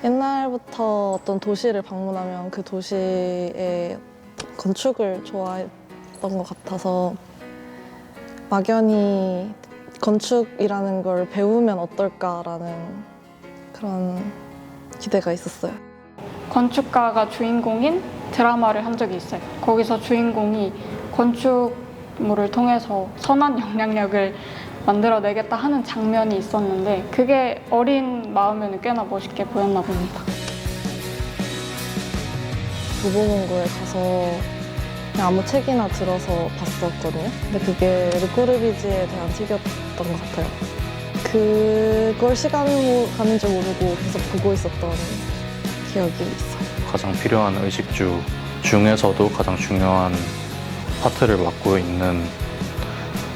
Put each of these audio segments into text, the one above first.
옛날부터 어떤 도시를 방문하면 그 도시의 건축을 좋아했던 것 같아서 막연히 건축이라는 걸 배우면 어떨까라는 그런 기대가 있었어요. 건축가가 주인공인 드라마를 한 적이 있어요. 거기서 주인공이 건축물을 통해서 선한 영향력을 만들어내겠다 하는 장면이 있었는데 그게 어린 마음에는 꽤나 멋있게 보였나 봅니다. 도보문고에 가서 그냥 아무 책이나 들어서 봤었거든요. 근데 그게 르꼬르비지에 대한 책이었던 것 같아요. 그걸 시간 가는 줄 모르고 계속 보고 있었던 기억이 있어요. 가장 필요한 의식주 중에서도 가장 중요한 파트를 맡고 있는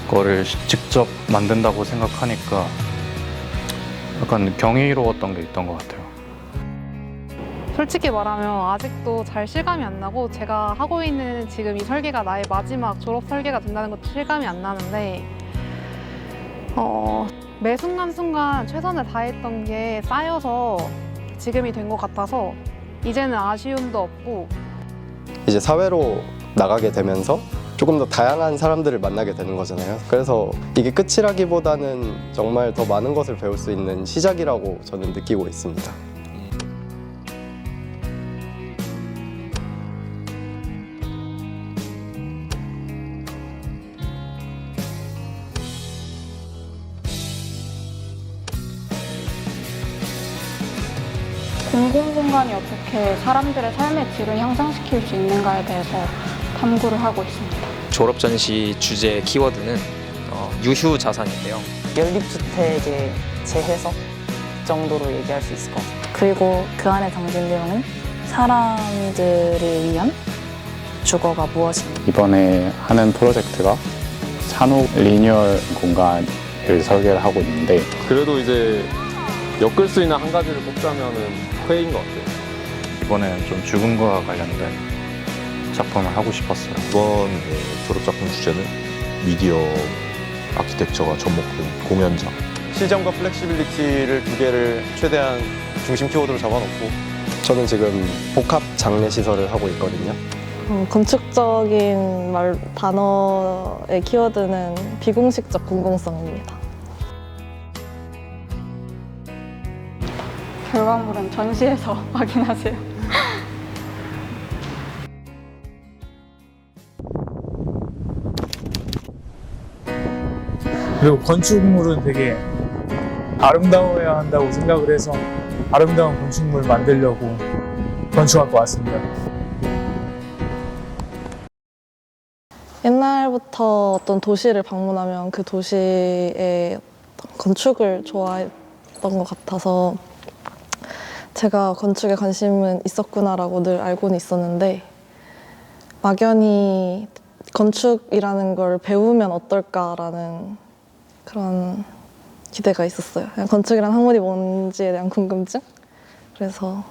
거를 직접 만든다고 생각하니까 약간 경이로웠던 게 있던 것 같아요. 솔직히 말하면 아직도 잘 실감이 안 나고 제가 하고 있는 지금 이 설계가 나의 마지막 졸업 설계가 된다는 것도 실감이 안 나는데 매 순간순간 최선을 다했던 게 쌓여서 지금이 된 것 같아서 이제는 아쉬움도 없고 이제 사회로 나가게 되면서 조금 더 다양한 사람들을 만나게 되는 거잖아요. 그래서 이게 끝이라기보다는 정말 더 많은 것을 배울 수 있는 시작이라고 저는 느끼고 있습니다. 공공공간이 어떻게 사람들의 삶의 질을 향상시킬 수 있는가에 대해서 탐구를 하고 있습니다. 졸업 전시 주제 키워드는 유휴 자산인데요. 연립주택의 재해석 정도로 얘기할 수 있을 것 같아요. 그리고 그 안에 담긴 내용은 사람들을 위한 주거가 무엇인가. 이번에 하는 프로젝트가 산옥 리뉴얼 공간을 설계를 하고 있는데 그래도 이제 엮을 수 있는 한 가지를 뽑자면은 회의인 것 같아요. 이번에는 좀 죽음과 관련된 작품을 하고 싶었어요. 이번 졸업작품 주제는 미디어 아키텍처가 접목된 공연장. 실전과 플렉시빌리티를 두 개를 최대한 중심 키워드로 잡아놓고 저는 지금 복합 장례 시설을 하고 있거든요. 건축적인 단어의 키워드는 비공식적 공공성입니다. 결과물은 전시에서 확인하세요. 그리고 건축물은 되게 아름다워야 한다고 생각을 해서 아름다운 건축물 만들려고 건축학과 왔습니다. 옛날부터 어떤 도시를 방문하면 그 도시의 건축을 좋아했던 것 같아서 제가 건축에 관심은 있었구나라고 늘 알고는 있었는데 막연히 건축이라는 걸 배우면 어떨까라는 그런 기대가 있었어요. 그냥 건축이라는 학문이 뭔지에 대한 궁금증? 그래서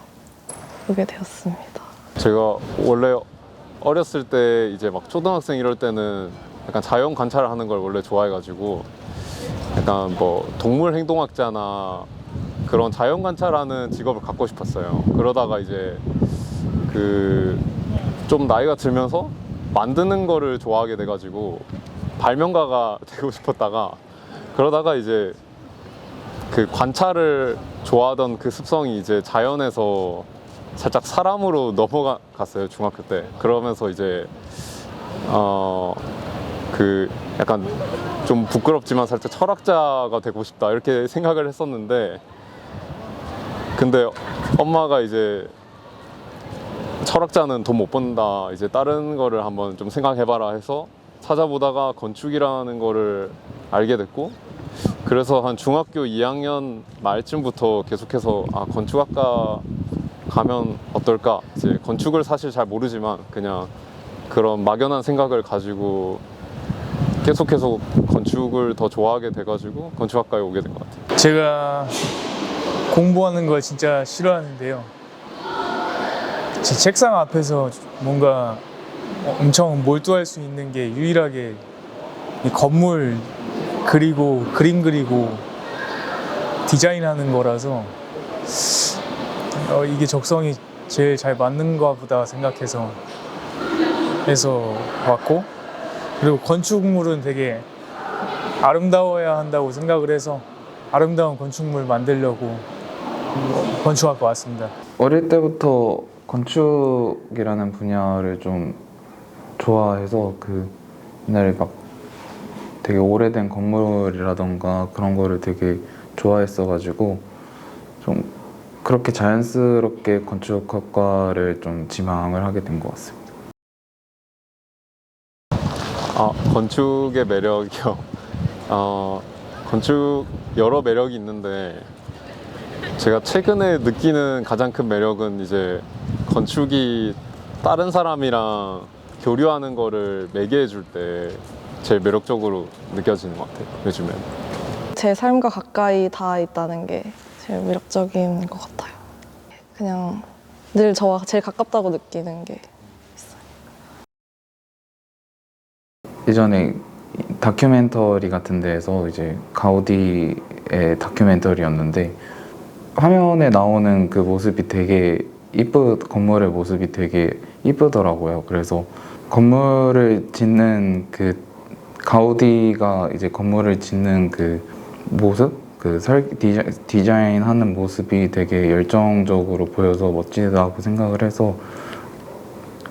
오게 되었습니다. 제가 원래 어렸을 때 이제 막 초등학생 이럴 때는 약간 자연 관찰을 하는 걸 원래 좋아해가지고 약간 뭐 동물 행동학자나 그런 자연 관찰하는 직업을 갖고 싶었어요. 그러다가 이제 좀 나이가 들면서 만드는 거를 좋아하게 돼가지고 발명가가 되고 싶었다가 그러다가 이제 그 관찰을 좋아하던 그 습성이 이제 자연에서 살짝 사람으로 넘어갔어요, 중학교 때. 그러면서 이제 약간 좀 부끄럽지만 살짝 철학자가 되고 싶다 이렇게 생각을 했었는데 근데 엄마가 이제 철학자는 돈 못 번다, 이제 다른 거를 한번 좀 생각해봐라 해서 찾아보다가 건축이라는 거를 알게 됐고 그래서 한 중학교 2학년 말쯤부터 계속해서 건축학과 가면 어떨까? 이제 건축을 사실 잘 모르지만 그냥 그런 막연한 생각을 가지고 계속해서 건축을 더 좋아하게 돼가지고 건축학과에 오게 된 것 같아요. 제가 공부하는 걸 진짜 싫어하는데요. 제 책상 앞에서 뭔가 엄청 몰두할 수 있는 게 유일하게 이 건물 그리고 그림 그리고 디자인하는 거라서 이게 적성이 제일 잘 맞는가 보다 생각해서 왔고, 그리고 건축물은 되게 아름다워야 한다고 생각을 해서 아름다운 건축물 만들려고 건축학과 왔습니다. 어릴 때부터 건축이라는 분야를 좀 좋아해서 옛날에 막 되게 오래된 건물이라던가 그런 거를 되게 좋아했어가지고 좀 그렇게 자연스럽게 건축학과를 좀 지망을 하게 된 것 같습니다. 건축의 매력이요. 건축 여러 매력이 있는데 제가 최근에 느끼는 가장 큰 매력은 이제 건축이 다른 사람이랑 교류하는 거를 매개해 줄 때 제일 매력적으로 느껴지는 것 같아요, 요즘엔. 제 삶과 가까이 닿아 있다는 게 제일 매력적인 것 같아요. 그냥 늘 저와 제일 가깝다고 느끼는 게 있어요. 예전에 다큐멘터리 같은 데에서 이제 가우디의 다큐멘터리였는데 화면에 나오는 그 모습이 되게 건물의 모습이 되게 이쁘더라고요. 그래서 건물을 짓는 가우디가 이제 건물을 짓는 그 모습, 디자인하는 모습이 되게 열정적으로 보여서 멋지다고 생각을 해서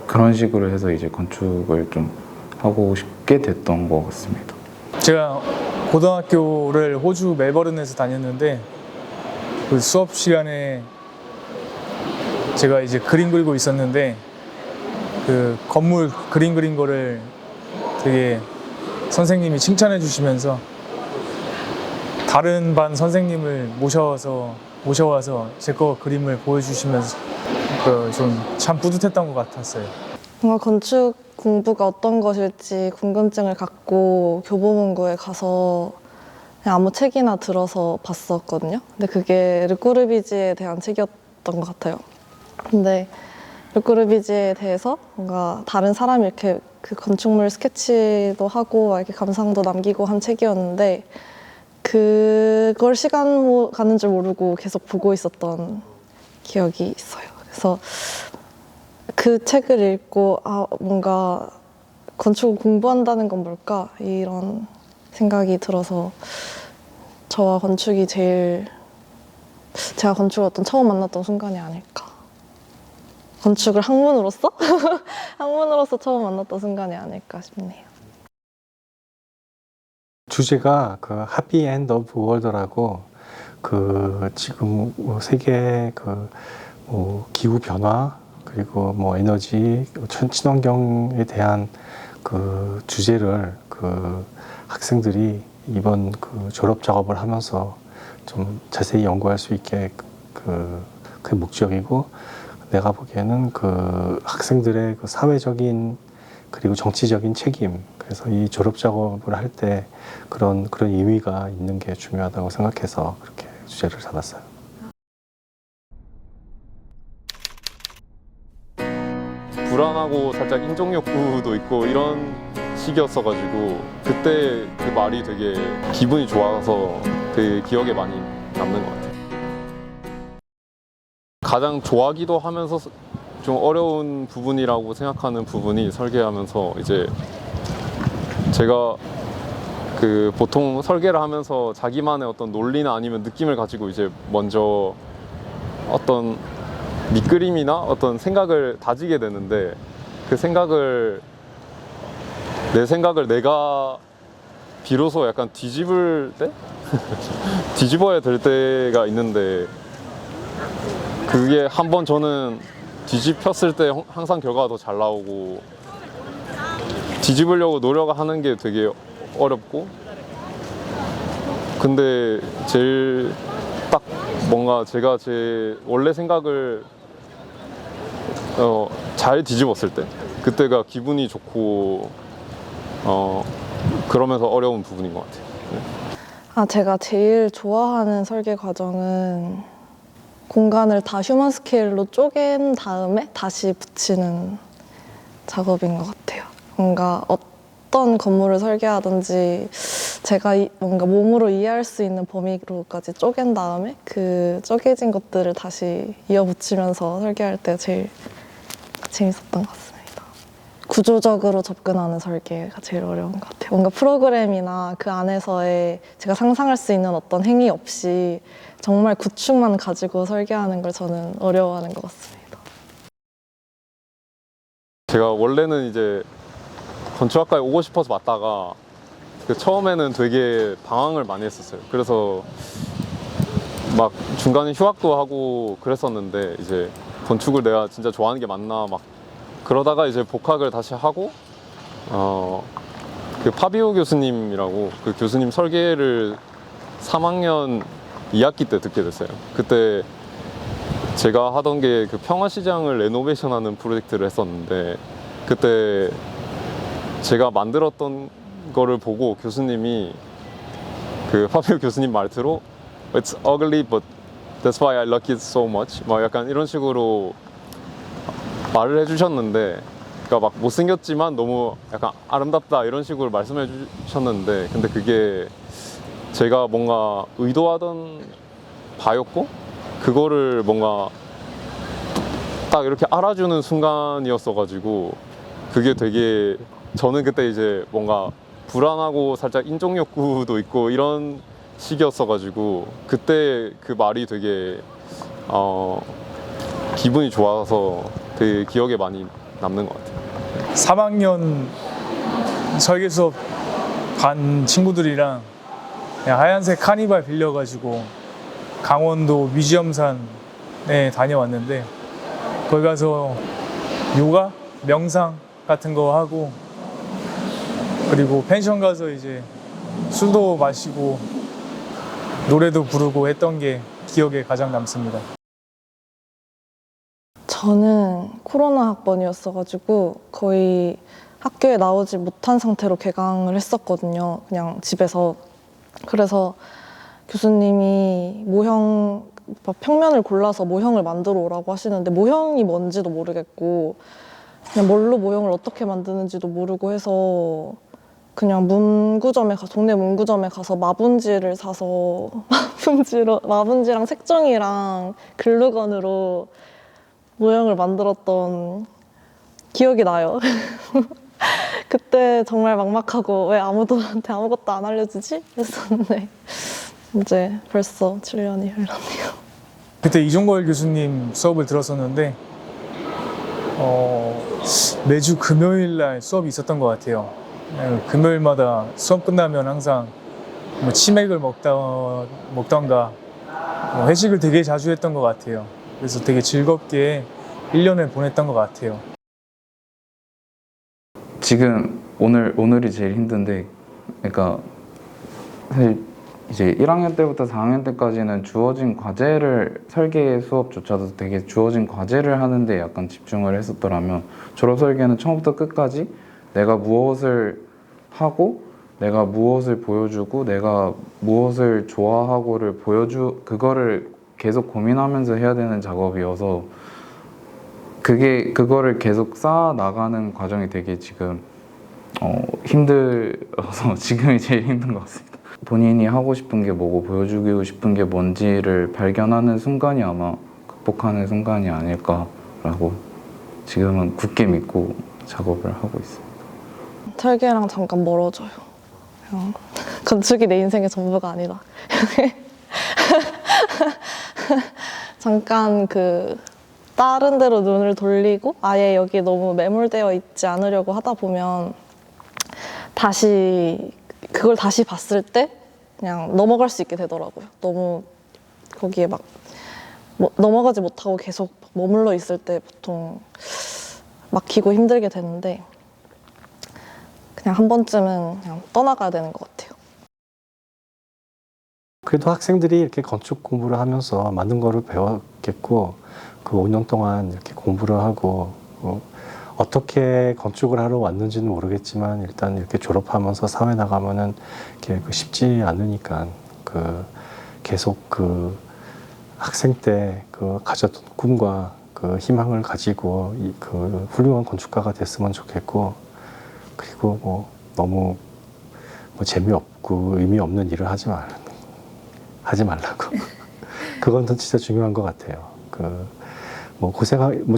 그런 식으로 해서 이제 건축을 좀 하고 싶게 됐던 것 같습니다. 제가 고등학교를 호주 멜버른에서 다녔는데 그 수업 시간에 제가 이제 그림 그리고 있었는데 그 건물 그림 그린 거를 되게 선생님이 칭찬해 주시면서 다른 반 선생님을 모셔와서 제 거 그림을 보여주시면서 좀 참 뿌듯했던 것 같았어요. 뭔가 건축 공부가 어떤 것일지 궁금증을 갖고 교보문고에 가서 그냥 아무 책이나 들어서 봤었거든요. 근데 그게 르꼬르비지에 대한 책이었던 것 같아요. 근데 르꼬르비지에 대해서 뭔가 다른 사람이 이렇게 그 건축물 스케치도 하고 막 이렇게 감상도 남기고 한 책이었는데 그걸 시간 가는 줄 모르고 계속 보고 있었던 기억이 있어요. 그래서 그 책을 읽고 뭔가 건축을 공부한다는 건 뭘까? 이런 생각이 들어서 저와 건축이 제가 건축을 처음 만났던 순간이 아닐까. 건축을 학문으로서? 학문으로서 처음 만났던 순간이 아닐까 싶네요. 주제가 하피 엔드 오브 월드라고 지금 세계 기후 변화 그리고 에너지 친환경에 대한 주제를 학생들이 이번 졸업 작업을 하면서 좀 자세히 연구할 수 있게 그게 목적이고, 내가 보기에는 학생들의 사회적인 그리고 정치적인 책임, 그래서 이 졸업 작업을 할 때 그런 의미가 있는 게 중요하다고 생각해서 그렇게 주제를 잡았어요. 불안하고 살짝 인정 욕구도 있고 이런 시기였어가지고 그때 그 말이 되게 기분이 좋아서 되게 기억에 많이 남는 것 같아요. 가장 좋아하기도 하면서 좀 어려운 부분이라고 생각하는 부분이 설계하면서 이제 제가 보통 설계를 하면서 자기만의 어떤 논리나 아니면 느낌을 가지고 이제 먼저 어떤 밑그림이나 어떤 생각을 다지게 되는데 내 생각을 내가 비로소 약간 뒤집을 때? 뒤집어야 될 때가 있는데 그게 한번 저는 뒤집혔을 때 항상 결과가 더 잘 나오고 뒤집으려고 노력하는 게 되게 어렵고, 근데 제일 딱 뭔가 제가 제 원래 생각을 잘 뒤집었을 때 그때가 기분이 좋고 그러면서 어려운 부분인 것 같아요. 네. 제가 제일 좋아하는 설계 과정은 공간을 다 휴먼 스케일로 쪼갠 다음에 다시 붙이는 작업인 것 같아요. 뭔가 어떤 건물을 설계하든지 제가 뭔가 몸으로 이해할 수 있는 범위로까지 쪼갠 다음에 그 쪼개진 것들을 다시 이어붙이면서 설계할 때 제일 재밌었던 것 같습니다. 구조적으로 접근하는 설계가 제일 어려운 것 같아요. 뭔가 프로그램이나 그 안에서의 제가 상상할 수 있는 어떤 행위 없이 정말 구축만 가지고 설계하는 걸 저는 어려워하는 것 같습니다. 제가 원래는 이제 건축학과에 오고 싶어서 왔다가 처음에는 되게 방황을 많이 했었어요. 그래서 막 중간에 휴학도 하고 그랬었는데 이제 건축을 내가 진짜 좋아하는 게 맞나 막 그러다가 이제 복학을 다시 하고 그 파비오 교수님이라고 그 교수님 설계를 3학년 2학기 때 듣게 됐어요. 그때 제가 하던 게 그 평화시장을 레노베이션하는 프로젝트를 했었는데 그때 제가 만들었던 거를 보고 교수님이 그 파비오 교수님 말투로 It's ugly but that's why I like it so much 막 약간 이런 식으로 말을 해주셨는데 그러니까 막 못생겼지만 너무 약간 아름답다 이런 식으로 말씀해 주셨는데 근데 그게 제가 뭔가 의도하던 바였고 그거를 뭔가 딱 이렇게 알아주는 순간이었어가지고 그게 되게 저는 그때 이제 뭔가 불안하고 살짝 인정 욕구도 있고 이런 시기였어가지고 그때 그 말이 되게 기분이 좋아서 되게 기억에 많이 남는 것 같아요. 3학년 설계 수업 반 친구들이랑 그냥 하얀색 카니발 빌려가지고 강원도 뮤지엄산에 다녀왔는데 거기 가서 요가, 명상 같은 거 하고 그리고 펜션 가서 이제 술도 마시고 노래도 부르고 했던 게 기억에 가장 남습니다. 저는 코로나 학번이었어가지고 거의 학교에 나오지 못한 상태로 개강을 했었거든요. 그냥 집에서. 그래서 교수님이 모형, 평면을 골라서 모형을 만들어 오라고 하시는데 모형이 뭔지도 모르겠고 그냥 뭘로 모형을 어떻게 만드는지도 모르고 해서 그냥 동네 문구점에 가서 마분지를 사서 마분지랑 색종이랑 글루건으로 모형을 만들었던 기억이 나요. 그때 정말 막막하고 왜 아무도한테 아무것도 안 알려주지? 했었는데 이제 벌써 7년이 흘렀네요. 그때 이종걸 교수님 수업을 들었었는데 매주 금요일 날 수업이 있었던 것 같아요. 금요일마다 수업 끝나면 항상 뭐 치맥을 먹던가 회식을 되게 자주 했던 것 같아요. 그래서 되게 즐겁게 1년을 보냈던 것 같아요. 지금 오늘이 제일 힘든데 그러니까 사실 이제 1학년 때부터 4학년 때까지는 주어진 과제를 설계 수업조차도 되게 주어진 과제를 하는데 약간 집중을 했었더라면 졸업 설계는 처음부터 끝까지 내가 무엇을 하고 내가 무엇을 보여주고 내가 무엇을 좋아하고를 그거를 계속 고민하면서 해야 되는 작업이어서 그거를 계속 쌓아 나가는 과정이 되게 지금 힘들어서 지금이 제일 힘든 것 같습니다. 본인이 하고 싶은 게 뭐고 보여주고 싶은 게 뭔지를 발견하는 순간이 아마 극복하는 순간이 아닐까라고 지금은 굳게 믿고 작업을 하고 있습니다. 설계랑 잠깐 멀어져요. 그냥 건축이 내 인생의 전부가 아니다. 잠깐 다른 데로 눈을 돌리고 아예 여기 너무 매몰되어 있지 않으려고 하다 보면 그걸 다시 봤을 때 그냥 넘어갈 수 있게 되더라고요. 너무 거기에 넘어가지 못하고 계속 머물러 있을 때 보통 막히고 힘들게 되는데 그냥 한 번쯤은 그냥 떠나가야 되는 것 같아요. 그래도 학생들이 이렇게 건축 공부를 하면서 많은 거를 배웠겠고 그 5년 동안 이렇게 공부를 하고 어떻게 건축을 하러 왔는지는 모르겠지만 일단 이렇게 졸업하면서 사회 나가면은 이렇게 쉽지 않으니까 계속 학생 때 가졌던 꿈과 희망을 가지고 훌륭한 건축가가 됐으면 좋겠고 그리고 너무 재미없고 자꾸 의미 없는 일을 하지 말라고. 그건 진짜 중요한 것 같아요. 뭐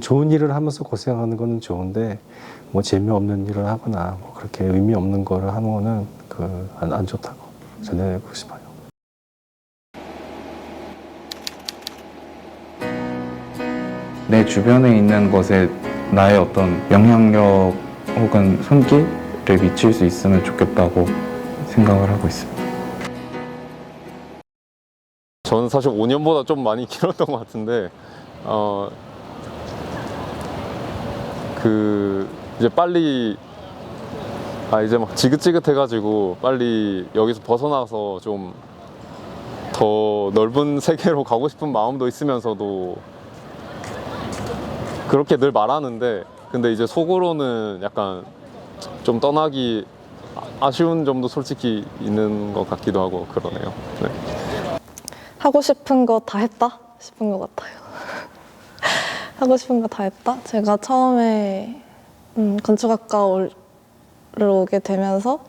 좋은 일을 하면서 고생하는 거는 좋은데 뭐 재미없는 일을 하거나 뭐 그렇게 의미 없는 거를 하는 거는 안 좋다고 전해드리고 싶어요. 내 주변에 있는 것에 나의 어떤 영향력 혹은 손길을 미칠 수 있으면 좋겠다고 생각을 하고 있습니다. 저는 사실 5년보다 좀 많이 길었던 것 같은데 이제 빨리 이제 막 지긋지긋해가지고 빨리 여기서 벗어나서 좀 더 넓은 세계로 가고 싶은 마음도 있으면서도 그렇게 늘 말하는데 근데 이제 속으로는 약간 좀 떠나기 아쉬운 점도 솔직히 있는 것 같기도 하고 그러네요. 네. 하고 싶은 거 다 했다 싶은 것 같아요. 하고 싶은 거 다 했다? 제가 처음에 건축학과를 오게 되면서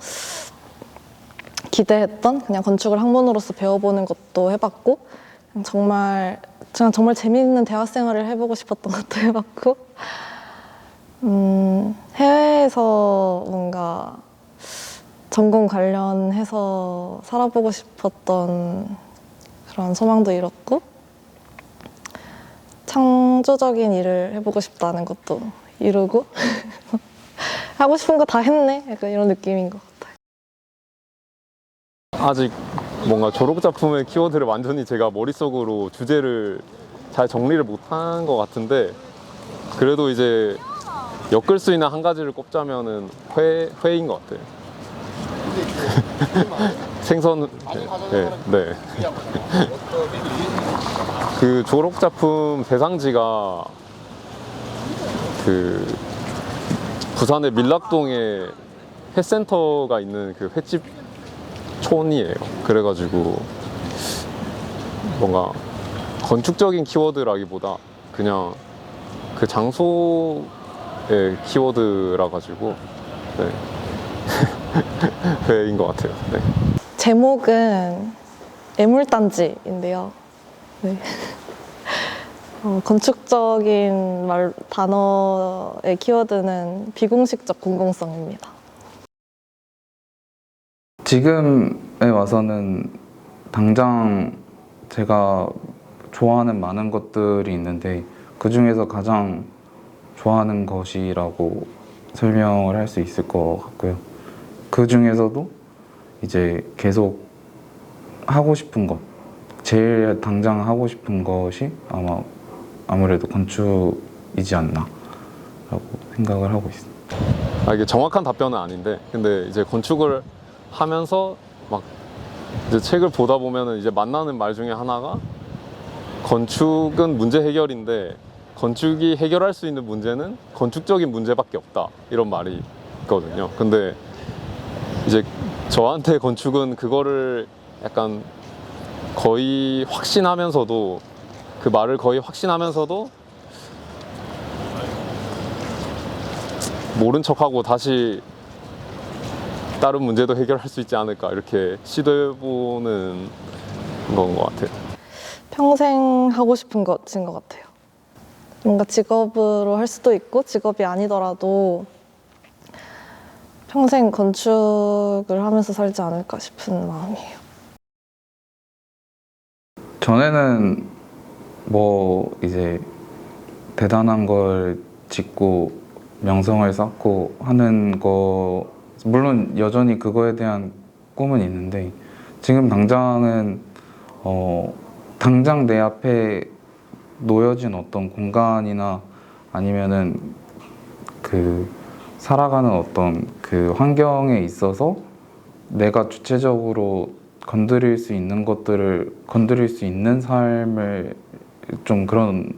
기대했던 그냥 건축을 학문으로서 배워보는 것도 해봤고 정말 재미있는 대학 생활을 해보고 싶었던 것도 해봤고 해외에서 뭔가 전공 관련해서 살아보고 싶었던 그런 소망도 이뤘고 창조적인 일을 해보고 싶다는 것도 이루고 하고 싶은 거 다 했네 약간 이런 느낌인 것 같아요. 아직 뭔가 졸업작품의 키워드를 완전히 제가 머릿속으로 주제를 잘 정리를 못한 것 같은데 그래도 이제 엮을 수 있는 한 가지를 꼽자면은 회인 것 같아요. 생선 네. 그 졸업작품 대상지가 부산의 밀락동에 횟센터가 있는 그 횟집 촌이에요. 그래가지고 뭔가 건축적인 키워드라기보다 그냥 그 장소의 키워드라 가지고 네. 회인 것 같아요. 네. 제목은 애물단지인데요. 네. 건축적인 단어의 키워드는 비공식적 공공성입니다. 지금에 와서는 당장 제가 좋아하는 많은 것들이 있는데 그 중에서 가장 좋아하는 것이라고 설명을 할 수 있을 것 같고요. 그 중에서도 이제 계속 하고 싶은 것, 제일 당장 하고 싶은 것이 아무래도 건축이지 않나 라고 생각을 하고 있습니다. 이게 정확한 답변은 아닌데 근데 이제 건축을 하면서 막 이제 책을 보다 보면은 이제 만나는 말 중에 하나가 건축은 문제 해결인데 건축이 해결할 수 있는 문제는 건축적인 문제밖에 없다 이런 말이 있거든요. 근데 이제 저한테 건축은 그거를 약간 거의 확신하면서도 그 말을 거의 확신하면서도 모른 척하고 다시 다른 문제도 해결할 수 있지 않을까 이렇게 시도해보는 건 것 같아요. 평생 하고 싶은 것인 것 같아요. 뭔가 직업으로 할 수도 있고 직업이 아니더라도 평생 건축을 하면서 살지 않을까 싶은 마음이에요. 전에는 뭐 이제 대단한 걸 짓고 명성을 쌓고 하는 거 물론 여전히 그거에 대한 꿈은 있는데 지금 당장은 당장 내 앞에 놓여진 어떤 공간이나 아니면은 그 살아가는 어떤 그 환경에 있어서 내가 주체적으로 건드릴 수 있는 것들을 건드릴 수 있는 삶을 좀 그런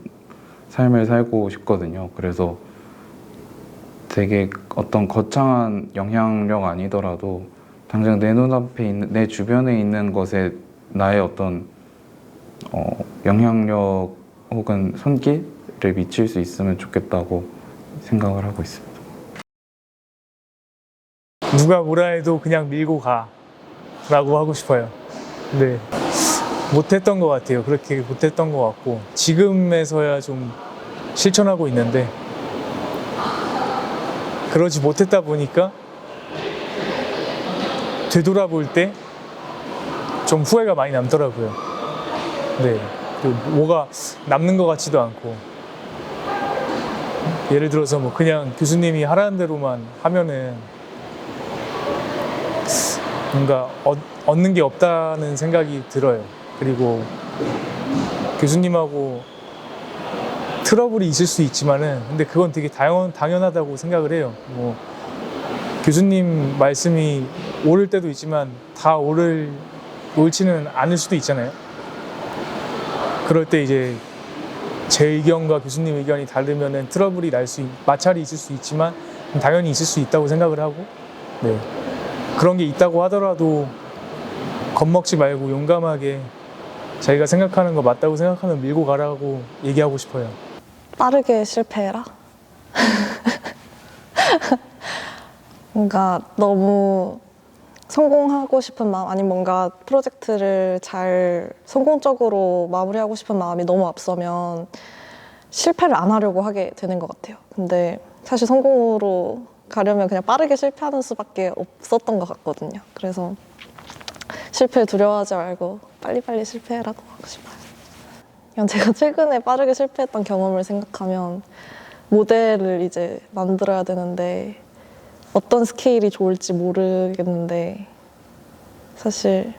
삶을 살고 싶거든요. 그래서 되게 어떤 거창한 영향력 아니더라도 당장 내 눈앞에 있는 내 주변에 있는 것에 나의 어떤 영향력 혹은 손길을 미칠 수 있으면 좋겠다고 생각을 하고 있습니다. 누가 뭐라 해도 그냥 밀고 가. 라고 하고 싶어요. 근데 못했던 것 같아요. 그렇게 못했던 것 같고 지금에서야 좀 실천하고 있는데 그러지 못했다 보니까 되돌아볼 때 좀 후회가 많이 남더라고요. 네, 뭐가 남는 것 같지도 않고 예를 들어서 뭐 그냥 교수님이 하라는 대로만 하면은 뭔가 얻는 게 없다는 생각이 들어요. 그리고 교수님하고 트러블이 있을 수 있지만은 근데 그건 되게 당연하다고 생각을 해요. 뭐 교수님 말씀이 옳을 때도 있지만 다 옳지는 않을 수도 있잖아요. 그럴 때 이제 제 의견과 교수님 의견이 다르면은 트러블이 마찰이 있을 수 있지만 당연히 있을 수 있다고 생각을 하고 네. 그런 게 있다고 하더라도 겁먹지 말고 용감하게 자기가 생각하는 거 맞다고 생각하면 밀고 가라고 얘기하고 싶어요. 빠르게 실패해라? 뭔가 너무 성공하고 싶은 마음 아니면 뭔가 프로젝트를 잘 성공적으로 마무리하고 싶은 마음이 너무 앞서면 실패를 안 하려고 하게 되는 것 같아요. 근데 사실 성공으로 가려면 그냥 빠르게 실패하는 수밖에 없었던 것 같거든요. 그래서 실패 두려워하지 말고 빨리빨리 실패해라고 하고 싶어요. 그냥 제가 최근에 빠르게 실패했던 경험을 생각하면 모델을 이제 만들어야 되는데 어떤 스케일이 좋을지 모르겠는데 사실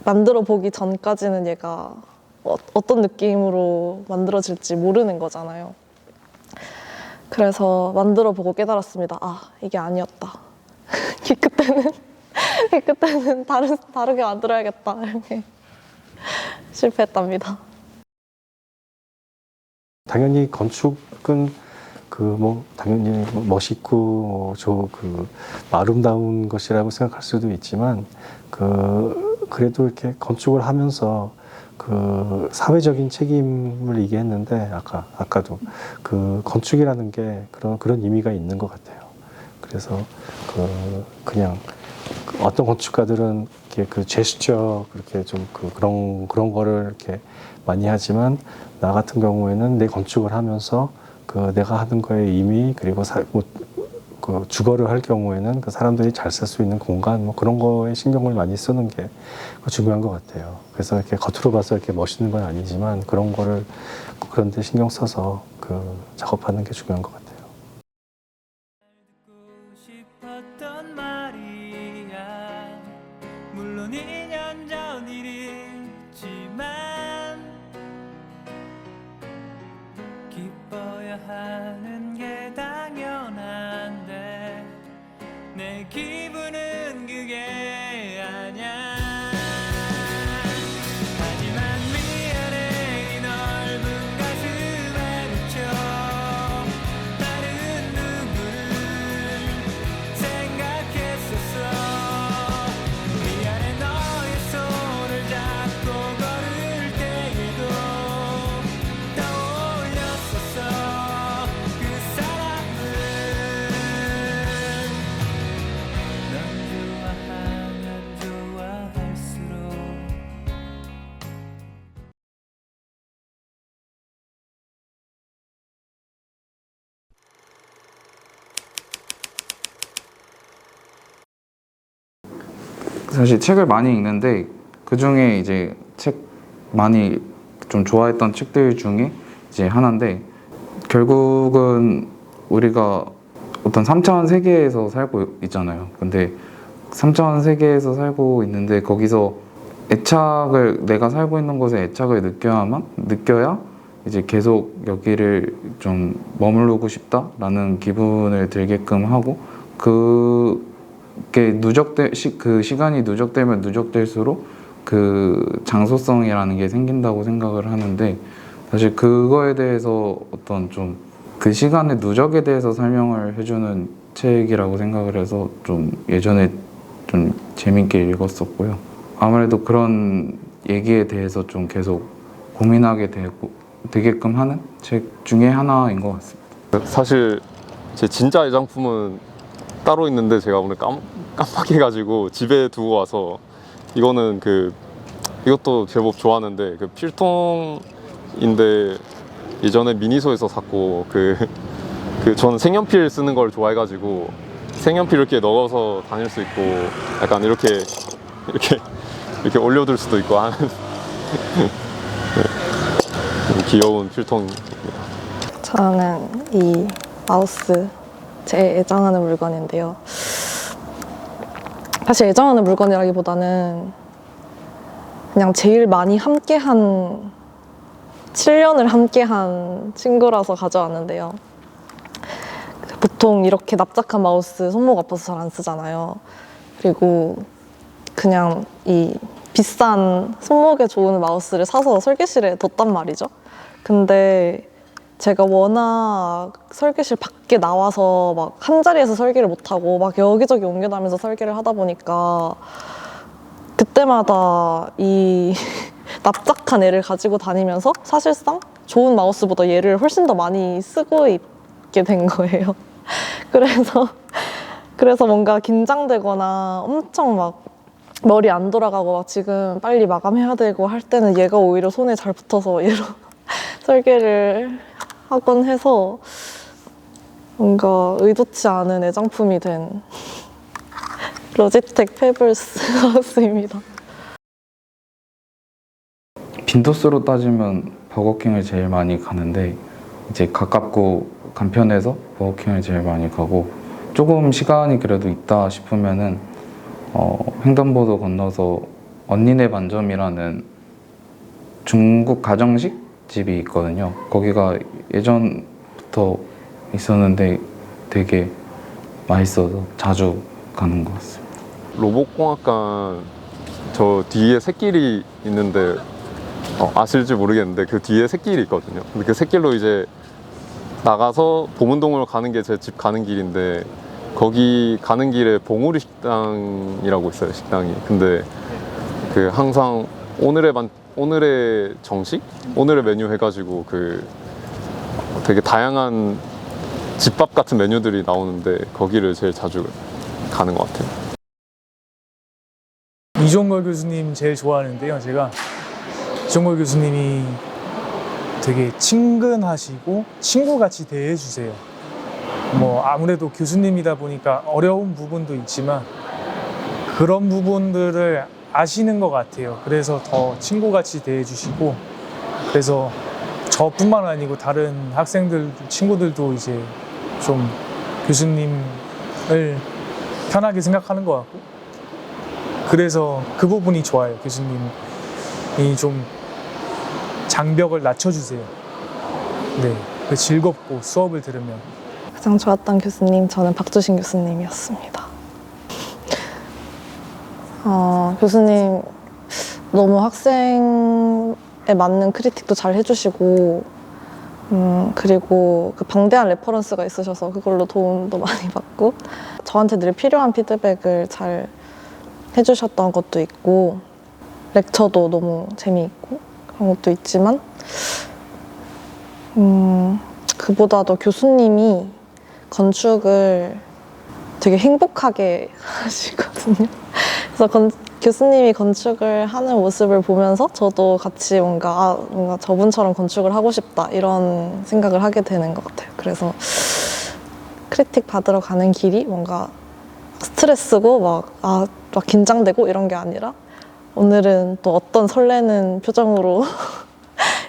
만들어 보기 전까지는 얘가 어떤 느낌으로 만들어질지 모르는 거잖아요. 그래서 만들어 보고 깨달았습니다. 아, 이게 아니었다. 그때는 다르게 만들어야겠다. 이렇게 실패했답니다. 당연히 건축은 당연히 멋있고 아름다운 것이라고 생각할 수도 있지만 그래도 이렇게 건축을 하면서 사회적인 책임을 얘기했는데 아까도 건축이라는 게 그런 의미가 있는 것 같아요. 그래서 그냥 어떤 건축가들은 이렇게 제스처 그렇게 좀 그런 거를 이렇게 많이 하지만 나 같은 경우에는 내 건축을 하면서 내가 하는 거에 의미 그리고 주거를 할 경우에는 사람들이 잘 살 수 있는 공간 그런 거에 신경을 많이 쓰는 게 중요한 것 같아요. 그래서 이렇게 겉으로 봐서 이렇게 멋있는 건 아니지만 그런 거를 그런 데 신경 써서 작업하는 게 중요한 것 같아요. 물론 2년 전 일이지만 기뻐야 하는 게 당연한데 내 기분은 그게 아냐. 하지만 미안해 이 넓은 가슴에 묻혀 다른 누구를 생각했었어. 미안해 너의 손을 잡고 걸을 때에도 떠올렸었어. 그 사람을 넌 좋아하면 좋아할수록 사실 책을 많이 읽는데 그 중에 이제 책 많이 좀 좋아했던 책들 중에 이제 하나인데 결국은 우리가 어떤 3차원 세계에서 살고 있잖아요. 근데 3차원 세계에서 살고 있는데 거기서 내가 살고 있는 곳에 애착을 느껴야 이제 계속 여기를 좀 머무르고 싶다라는 기분을 들게끔 하고 그게 그 시간이 누적되면 누적될수록 그 장소성이라는 게 생긴다고 생각을 하는데 사실 그거에 대해서 어떤 좀 그 시간의 누적에 대해서 설명을 해주는 책이라고 생각을 해서 좀 예전에 좀 재밌게 읽었었고요. 아무래도 그런 얘기에 대해서 좀 계속 고민하게 되게끔 하는 책 중에 하나인 것 같습니다. 사실 제 진짜 애장품은 따로 있는데 제가 오늘 깜빡해가지고 집에 두고 와서 이거는 이것도 제법 좋아하는데 필통인데 예전에 미니소에서 샀고 저는 색연필 쓰는 걸 좋아해가지고 색연필 이렇게 넣어서 다닐 수 있고 약간 이렇게 올려둘 수도 있고 하는 귀여운 필통입니다. 저는 이 마우스 제 애정하는 물건인데요. 사실 애정하는 물건이라기보다는 그냥 제일 많이 함께한 7년을 함께한 친구라서 가져왔는데요. 보통 이렇게 납작한 마우스 손목 아파서 잘 안 쓰잖아요. 그리고 그냥 이 비싼 손목에 좋은 마우스를 사서 설계실에 뒀단 말이죠. 근데 제가 워낙 설계실 밖에 나와서 막 한 자리에서 설계를 못하고 막 여기저기 옮겨다니면서 설계를 하다 보니까 그때마다 이 납작한 애를 가지고 다니면서 사실상 좋은 마우스보다 얘를 훨씬 더 많이 쓰고 있게 된 거예요. 그래서 뭔가 긴장되거나 엄청 막 머리 안 돌아가고 막 지금 빨리 마감해야 되고 할 때는 얘가 오히려 손에 잘 붙어서 얘로 설계를 하곤 해서 뭔가 의도치 않은 애장품이 된 로지텍 페블스 마우스입니다. 빈도수로 따지면 버거킹을 제일 많이 가는데 이제 가깝고 간편해서 버거킹을 제일 많이 가고 조금 시간이 그래도 있다 싶으면은 횡단보도 건너서 언니네 반점이라는 중국 가정식 집이 있거든요. 거기가 예전부터 있었는데 되게 맛있어서 자주 가는 것 같습니다. 로봇공학관 저 뒤에 샛길이 있는데 아실지 모르겠는데 그 뒤에 샛길이 있거든요. 근데 그 샛길로 이제 나가서 보문동으로 가는 게 제 집 가는 길인데 거기 가는 길에 봉우리 식당이라고 있어요, 식당이. 근데 항상 오늘의 정식? 오늘의 메뉴 해가지고 되게 다양한 집밥 같은 메뉴들이 나오는데 거기를 제일 자주 가는 것 같아요. 이종걸 교수님 제일 좋아하는데요. 제가 이종걸 교수님이 되게 친근하시고 친구같이 대해주세요. 뭐 아무래도 교수님이다 보니까 어려운 부분도 있지만 그런 부분들을 아시는 것 같아요. 그래서 더 친구같이 대해주시고 그래서 저뿐만 아니고 다른 학생들, 친구들도 이제 좀 교수님을 편하게 생각하는 것 같고 그래서 그 부분이 좋아요. 교수님이 좀 장벽을 낮춰주세요. 네, 즐겁고 수업을 들으면. 가장 좋았던 교수님, 저는 박주신 교수님이었습니다. 교수님 너무 학생에 맞는 크리틱도 잘 해주시고 그리고 방대한 레퍼런스가 있으셔서 그걸로 도움도 많이 받고 저한테 늘 필요한 피드백을 잘 해주셨던 것도 있고 렉처도 너무 재미있고 그런 것도 있지만 그보다도 교수님이 건축을 되게 행복하게 하시거든요. 그래서 교수님이 건축을 하는 모습을 보면서 저도 같이 뭔가 저분처럼 건축을 하고 싶다 이런 생각을 하게 되는 것 같아요. 그래서 크리틱 받으러 가는 길이 뭔가 스트레스고 막 긴장되고 이런 게 아니라 오늘은 또 어떤 설레는 표정으로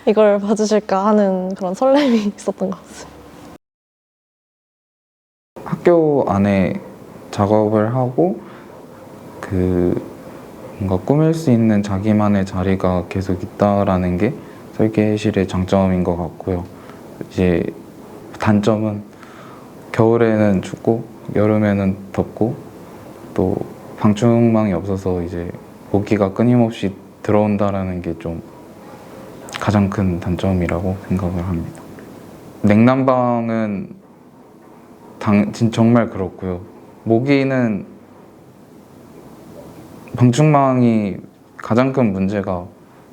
이걸 봐주실까 하는 그런 설렘이 있었던 것 같습니다. 학교 안에 작업을 하고 뭔가 꾸밀 수 있는 자기만의 자리가 계속 있다라는 게 설계실의 장점인 것 같고요. 이제 단점은 겨울에는 춥고 여름에는 덥고 또 방충망이 없어서 이제 모기가 끊임없이 들어온다라는 게 좀 가장 큰 단점이라고 생각을 합니다. 냉난방은 정말 그렇고요. 모기는 방충망이 가장 큰 문제가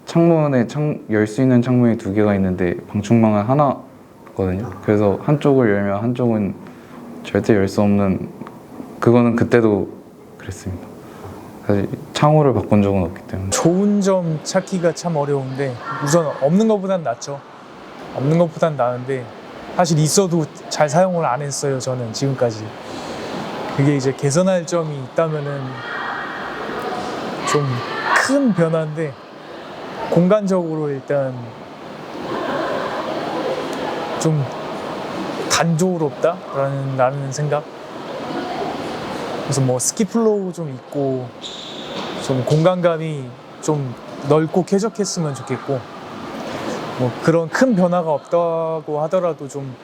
창문에 열 수 있는 창문이 2개가 있는데 방충망은 하나거든요. 그래서 한쪽을 열면 한쪽은 절대 열 수 없는 그거는 그때도 그랬습니다. 사실 창호를 바꾼 적은 없기 때문에. 좋은 점 찾기가 참 어려운데 우선 없는 것보단 낫죠. 없는 것보단 나은데 사실 있어도 잘 사용을 안 했어요. 저는 지금까지. 그게 이제 개선할 점이 있다면은 좀 큰 변화인데 공간적으로 일단 좀 단조롭다라는 생각. 그래서 뭐 스키플로우 좀 있고 좀 공간감이 좀 넓고 쾌적했으면 좋겠고 뭐 그런 큰 변화가 없다고 하더라도 좀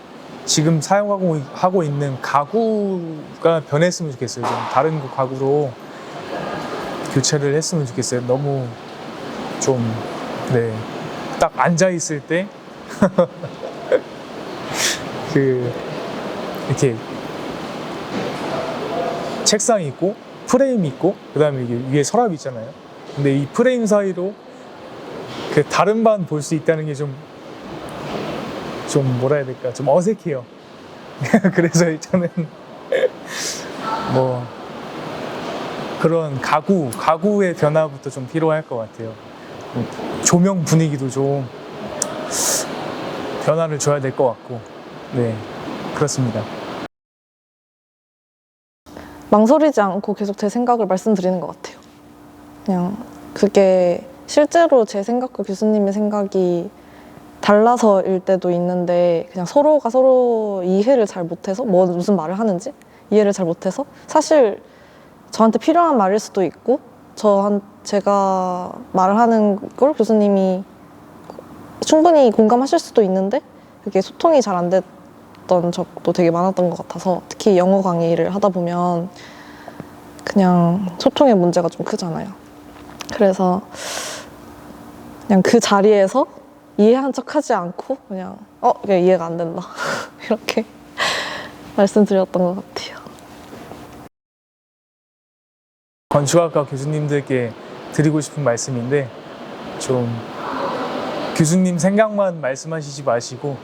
지금 사용하고 있는 가구가 변했으면 좋겠어요. 좀 다른 가구로 교체를 했으면 좋겠어요. 너무 좀 딱 앉아 있을 때 그 이렇게 책상이 있고 프레임이 있고 그다음에 이게 위에 서랍이 있잖아요. 근데 이 프레임 사이로 그 다른 반 볼 수 있다는 게 좀 뭐라 해야 될까? 좀 어색해요. 그래서 저는 뭐 그런 가구의 변화부터 좀 필요할 것 같아요. 조명 분위기도 좀 변화를 줘야 될 것 같고, 네, 그렇습니다. 망설이지 않고 계속 제 생각을 말씀드리는 것 같아요. 그냥 그게 실제로 제 생각과 교수님의 생각이 달라서일 때도 있는데 그냥 서로가 서로 이해를 잘 못해서 무슨 말을 하는지 이해를 잘 못해서 사실 저한테 필요한 말일 수도 있고 제가 말을 하는 걸 교수님이 충분히 공감하실 수도 있는데 그게 소통이 잘 안 됐던 적도 되게 많았던 것 같아서 특히 영어 강의를 하다 보면 그냥 소통의 문제가 좀 크잖아요. 그래서 그냥 그 자리에서 이해한 척하지 않고 그냥 이게 이해가 안 된다 이렇게 말씀드렸던 것 같아요. 건축학과 교수님들께 드리고 싶은 말씀인데 좀 교수님 생각만 말씀하시지 마시고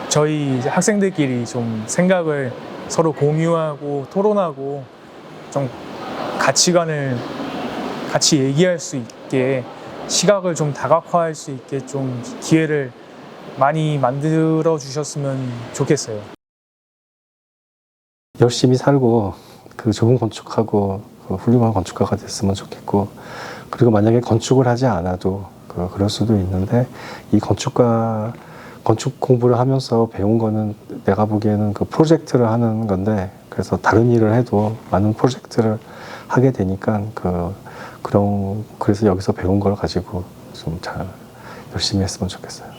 저희 학생들끼리 좀 생각을 서로 공유하고 토론하고 좀 가치관을 같이 얘기할 수 있게 시각을 좀 다각화할 수 있게 좀 기회를 많이 만들어 주셨으면 좋겠어요. 열심히 살고 그 좋은 건축하고 그 훌륭한 건축가가 됐으면 좋겠고 그리고 만약에 건축을 하지 않아도 그럴 수도 있는데 이 건축 공부를 하면서 배운 거는 내가 보기에는 그 프로젝트를 하는 건데 그래서 다른 일을 해도 많은 프로젝트를 하게 되니까 그래서 여기서 배운 걸 가지고 좀 잘 열심히 했으면 좋겠어요.